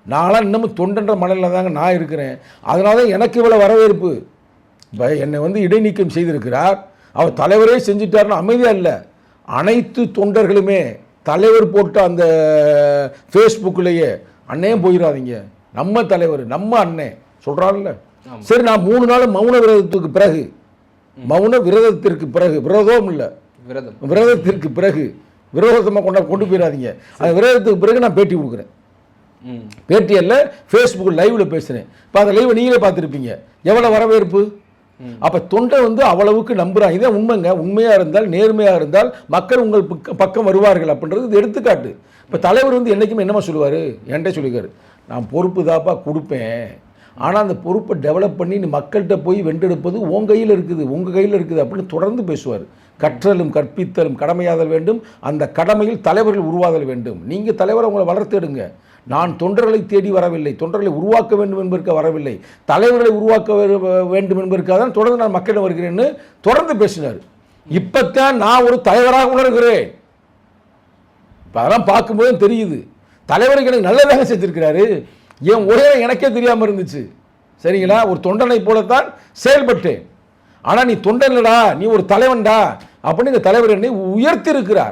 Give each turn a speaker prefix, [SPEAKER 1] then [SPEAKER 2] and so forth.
[SPEAKER 1] நான்லாம் இன்னமும் தொண்டன்ற மனநிலை தாங்க நான் இருக்கிறேன். அதனால தான் எனக்கு இவ்வளோ வரவேற்பு. இப்போ என்னை வந்து இடைநீக்கம் செய்திருக்கிறார், அவர் தலைவரே செஞ்சுட்டாருன்னு அமைதியாக இல்லை. அனைத்து தொண்டர்களுமே தலைவர் போட்ட அந்த ஃபேஸ்புக்கிலேயே அண்ணன் போயிடாதீங்க, நம்ம தலைவர் நம்ம அண்ணன் சொல்கிறாருல்ல. சரி, நான் 3 நாள் மௌன விரதத்துக்கு பிறகு, மௌன விரதத்திற்கு பிறகு, விரதம் இல்லை விரதத்திற்கு பிறகு, விரோதமாக கொண்டு போயிடாதீங்க, அந்த விரதத்துக்கு பிறகு நான் பேட்டி கொடுக்குறேன். பேட்டி அல்ல, ஃபேஸ்புக் லைவில் பேசுகிறேன். இப்போ அந்த லைவை நீங்களே பார்த்துருப்பீங்க, எவ்வளோ வரவேற்பு. அப்போ தொண்டை வந்து அவ்வளவுக்கு நம்புகிறான். இதே உண்மைங்க. உண்மையாக இருந்தால், நேர்மையாக இருந்தால் மக்கள் உங்கள் பக்கம் வருவார்கள் அப்படின்றது இது எடுத்துக்காட்டு. இப்போ தலைவர் வந்து என்றைக்குமே என்னமா சொல்லுவார், என்கிட்ட சொல்லிக்காரு, நான் பொறுப்பு தாப்பா கொடுப்பேன், ஆனால் அந்த பொறுப்பை டெவலப் பண்ணி நீ மக்கள்கிட்ட போய் வென்றெடுப்பது உங்கள் கையில் இருக்குது, உங்கள் கையில் இருக்குது அப்படின்னு தொடர்ந்து பேசுவார். கற்றலும் கற்பித்தலும் கடமையாதல் வேண்டும், அந்த கடமையில் தலைவர்கள் உருவாதல் வேண்டும். நீங்கள் தலைவரை உங்களை வளர்த்தெடுங்க. நான் தொண்டர்களை தேடி வரவில்லை, தொண்டர்களை உருவாக்க வேண்டும் என்பதற்காக வரவில்லை, தலைவர்களை உருவாக்க வேண்டும் என்பதற்காக தான் தொடர்ந்து நான் மக்களிடம் வருகிறேன்னு தொடர்ந்து பேசினார். இப்போத்தான் நான் ஒரு தலைவராக உணர்கிறேன். இப்போ அதெல்லாம் பார்க்கும்போது தெரியுது, தலைவருக்கு எனக்கு நல்லதாக செஞ்சிருக்கிறாரு. என் உரையை எனக்கே தெரியாமல் இருந்துச்சு. சரிங்களா, ஒரு தொண்டனை போலத்தான் செயல்பட்டேன். ஆனால் நீ தொண்டன் இல்லடா, நீ ஒரு தலைவன்டா அப்படின்னு இந்த தலைவர் என்னை உயர்த்தி இருக்கிறார்.